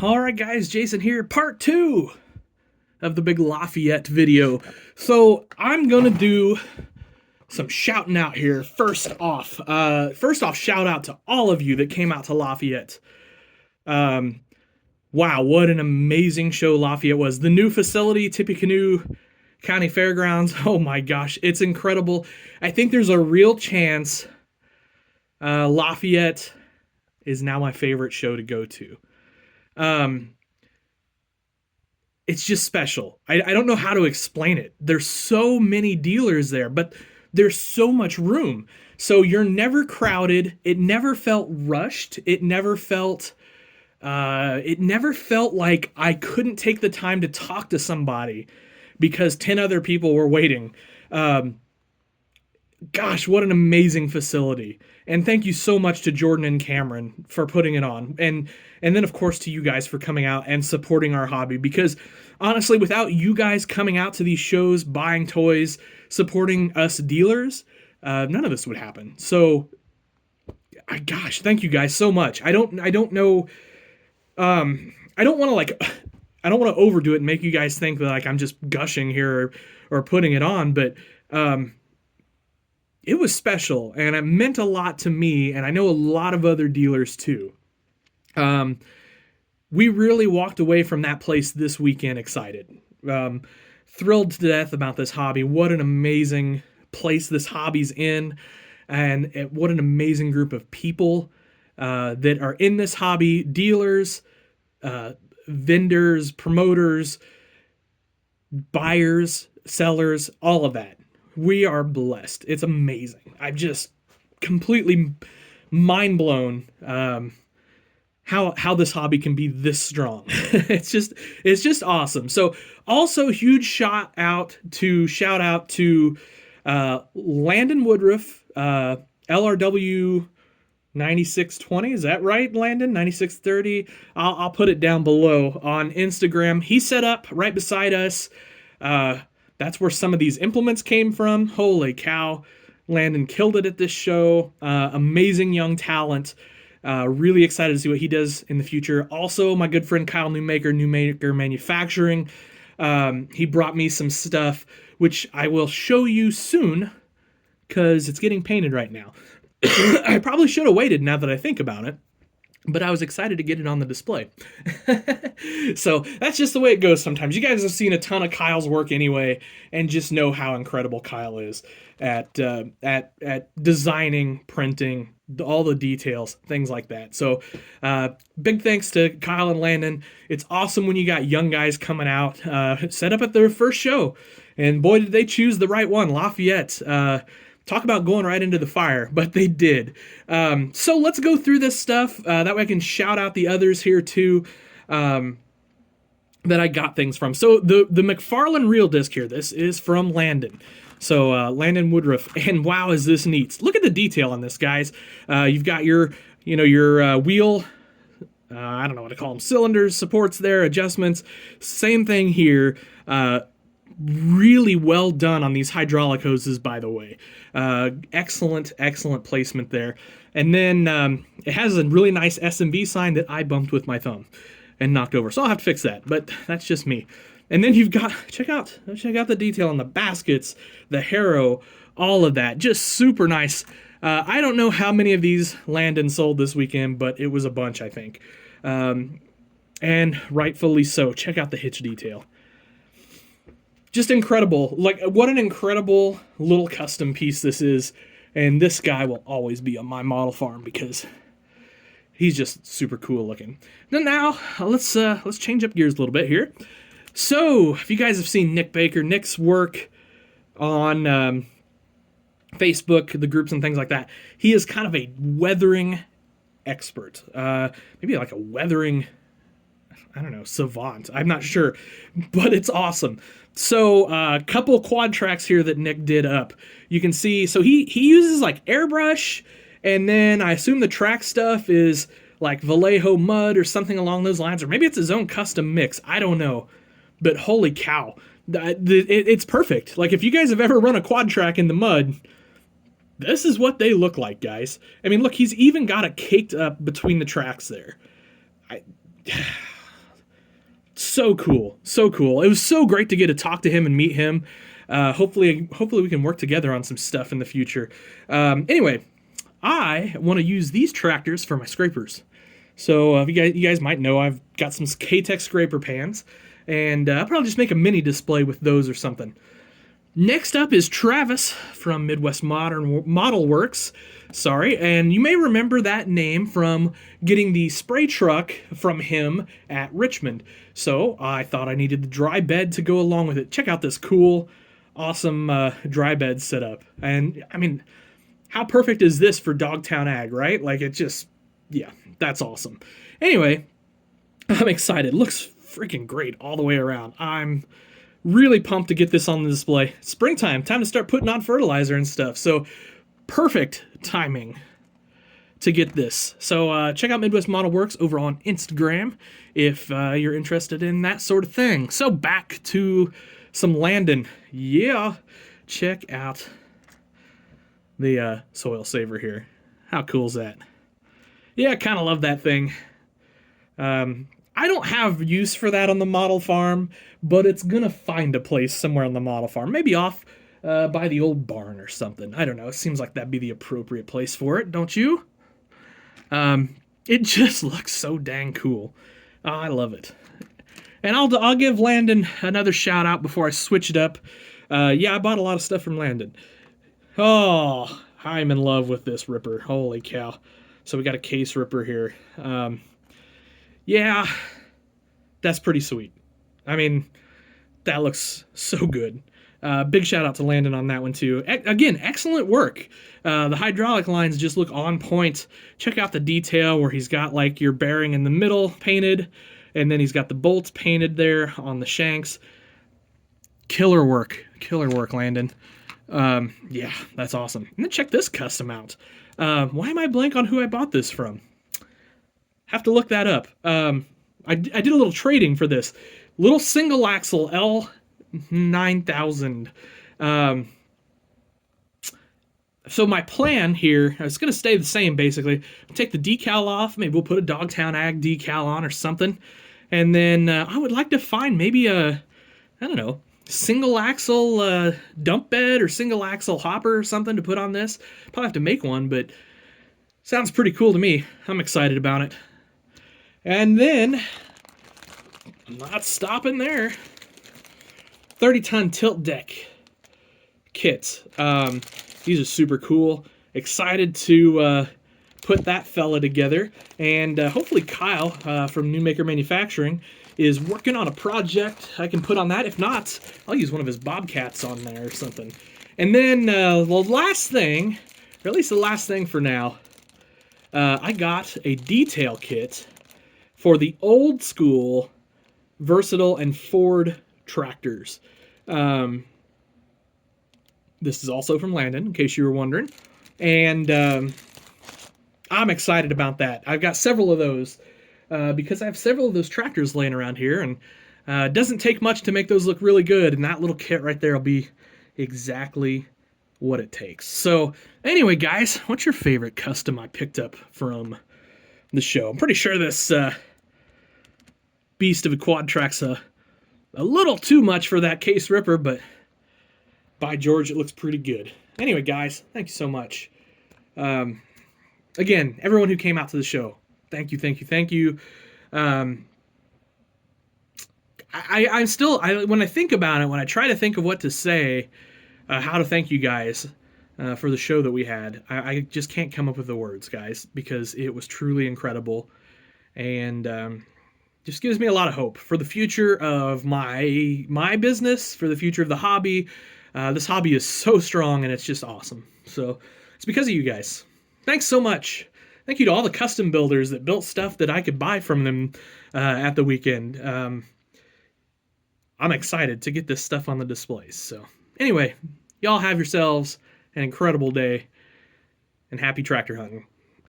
All right, guys, Jason here, part 2 of the big Lafayette video. So I'm gonna do some shouting out here. First off, shout out to all of you that came out to Lafayette. Wow, what an amazing show Lafayette was. The new facility, Tippecanoe County Fairgrounds. Oh my gosh, it's incredible. I think there's a real chance Lafayette is now my favorite show to go to. It's just special. I don't know how to explain it. There's so many dealers there, but there's so much room. So you're never crowded. It never felt rushed. It never felt like I couldn't take the time to talk to somebody because 10 other people were waiting. Gosh, what an amazing facility. And thank you so much to Jordan and Cameron for putting it on. And then, of course, to you guys for coming out and supporting our hobby. Because, honestly, without you guys coming out to these shows, buying toys, supporting us dealers, none of this would happen. So, gosh, thank you guys so much. I don't know... I don't want to overdo it and make you guys think that, like, I'm just gushing here or putting it on, but... it was special, and it meant a lot to me, and I know a lot of other dealers too. We really walked away from that place this weekend excited. Thrilled to death about this hobby. What an amazing place this hobby's in, and what an amazing group of people that are in this hobby. Dealers, vendors, promoters, buyers, sellers, all of that. We are blessed. It's amazing. I'm just completely mind blown how this hobby can be this strong. It's just awesome. So also huge shout out to Landon Woodruff, LRW 9620. Is that right, Landon? 9630. I'll put it down below on Instagram. He set up right beside us. That's where some of these implements came from. Holy cow. Landon killed it at this show. Amazing young talent. Really excited to see what he does in the future. Also, my good friend Kyle Newmaker Manufacturing. He brought me some stuff, which I will show you soon, because it's getting painted right now. I probably should have waited now that I think about it, but I was excited to get it on the display. So that's just the way it goes sometimes. You guys have seen a ton of Kyle's work anyway, and just know how incredible Kyle is at designing, printing, all the details, things like that. So big thanks to Kyle and Landon. It's awesome when you got young guys coming out, set up at their first show, and boy did they choose the right one, Lafayette. Talk about going right into the fire, but they did. So let's go through this stuff. That way I can shout out the others here too that I got things from. So the McFarlane reel disc here, this is from Landon. So Landon Woodruff, and wow, is this neat. Look at the detail on this, guys. You've got your wheel, I don't know what to call them, cylinders, supports there, adjustments. Same thing here. Really well done on these hydraulic hoses, by the way. Excellent placement there. And then it has a really nice SMB sign that I bumped with my thumb and knocked over. So I'll have to fix that, but that's just me. And then you've got, check out the detail on the baskets, the harrow, all of that. Just super nice. I don't know how many of these Landon sold this weekend, but it was a bunch, I think. And rightfully so. Check out the hitch detail. Just incredible. Like, what an incredible little custom piece this is. And this guy will always be on my model farm because he's just super cool looking. Now let's change up gears a little bit here. So, if you guys have seen Nick Baker, Nick's work on Facebook, the groups and things like that, he is kind of a weathering expert. Maybe like a weathering, I don't know, savant. I'm not sure, but it's awesome. So a couple quad tracks here that Nick did up. You can see, so he uses like airbrush, and then I assume the track stuff is like Vallejo mud or something along those lines, or maybe it's his own custom mix. I don't know, but holy cow, it's perfect. Like, if you guys have ever run a quad track in the mud, this is what they look like, guys. I mean, look, he's even got it caked up between the tracks there. So cool, so cool. It was so great to get to talk to him and meet him. Hopefully we can work together on some stuff in the future. Anyway, I want to use these tractors for my scrapers. So you guys might know I've got some K-Tech scraper pans, and I'll probably just make a mini display with those or something. Next up is Travis from Midwest Model Works. Sorry, and you may remember that name from getting the spray truck from him at Richmond. So I thought I needed the dry bed to go along with it. Check out this cool, awesome dry bed setup. And I mean, how perfect is this for Dogtown Ag, right? Like, it just, yeah, that's awesome. Anyway, I'm excited. Looks freaking great all the way around. I'm really pumped to get this on the display. Springtime, time to start putting on fertilizer and stuff. So perfect timing to get this. So check out Midwest Model Works over on Instagram if you're interested in that sort of thing. So back to some Landon. Yeah, check out the soil saver here. How cool is that? Yeah, I kind of love that thing. I don't have use for that on the model farm, but it's going to find a place somewhere on the model farm. Maybe off by the old barn or something. I don't know. It seems like that'd be the appropriate place for it, don't you? It just looks so dang cool. Oh, I love it. And I'll give Landon another shout out before I switch it up. Yeah, I bought a lot of stuff from Landon. Oh, I'm in love with this ripper. Holy cow. So we got a case ripper here. Yeah, that's pretty sweet. I mean, that looks so good. Big shout out to Landon on that one too. Again, excellent work. The hydraulic lines just look on point. Check out the detail where he's got like your bearing in the middle painted, and then he's got the bolts painted there on the shanks. Killer work, Landon. Yeah, that's awesome. And then check this custom out. Why am I blank on who I bought this from? Have to look that up. I did a little trading for this. Little single axle L9000. So my plan here, it's going to stay the same basically. Take the decal off. Maybe we'll put a Dogtown Ag decal on or something. And then I would like to find maybe a, I don't know, single axle dump bed or single axle hopper or something to put on this. Probably have to make one, but sounds pretty cool to me. I'm excited about it. And then, I'm not stopping there. 30-ton tilt deck kits. These are super cool. Excited to put that fella together. And hopefully Kyle from Newmaker Manufacturing is working on a project I can put on that. If not, I'll use one of his Bobcats on there or something. And then the last thing, or at least the last thing for now, I got a detail kit for the old school Versatile and Ford tractors. This is also from Landon, in case you were wondering. And I'm excited about that. I've got several of those because I have several of those tractors laying around here, and it doesn't take much to make those look really good, and that little kit right there will be exactly what it takes. So anyway, guys, what's your favorite custom I picked up from the show? I'm pretty sure this beast of a quad track's a little too much for that case ripper, but by George, it looks pretty good. Anyway, guys, thank you so much. Again, everyone who came out to the show, thank you. I'm still, when I think about it, when I try to think of what to say, how to thank you guys for the show that we had, I just can't come up with the words, guys, because it was truly incredible, and just gives me a lot of hope for the future of my business, for the future of the hobby. This hobby is so strong, and it's just awesome. So it's because of you guys. Thanks so much. Thank you to all the custom builders that built stuff that I could buy from them at the weekend. I'm excited to get this stuff on the displays. So anyway, y'all have yourselves an incredible day, and happy tractor hunting.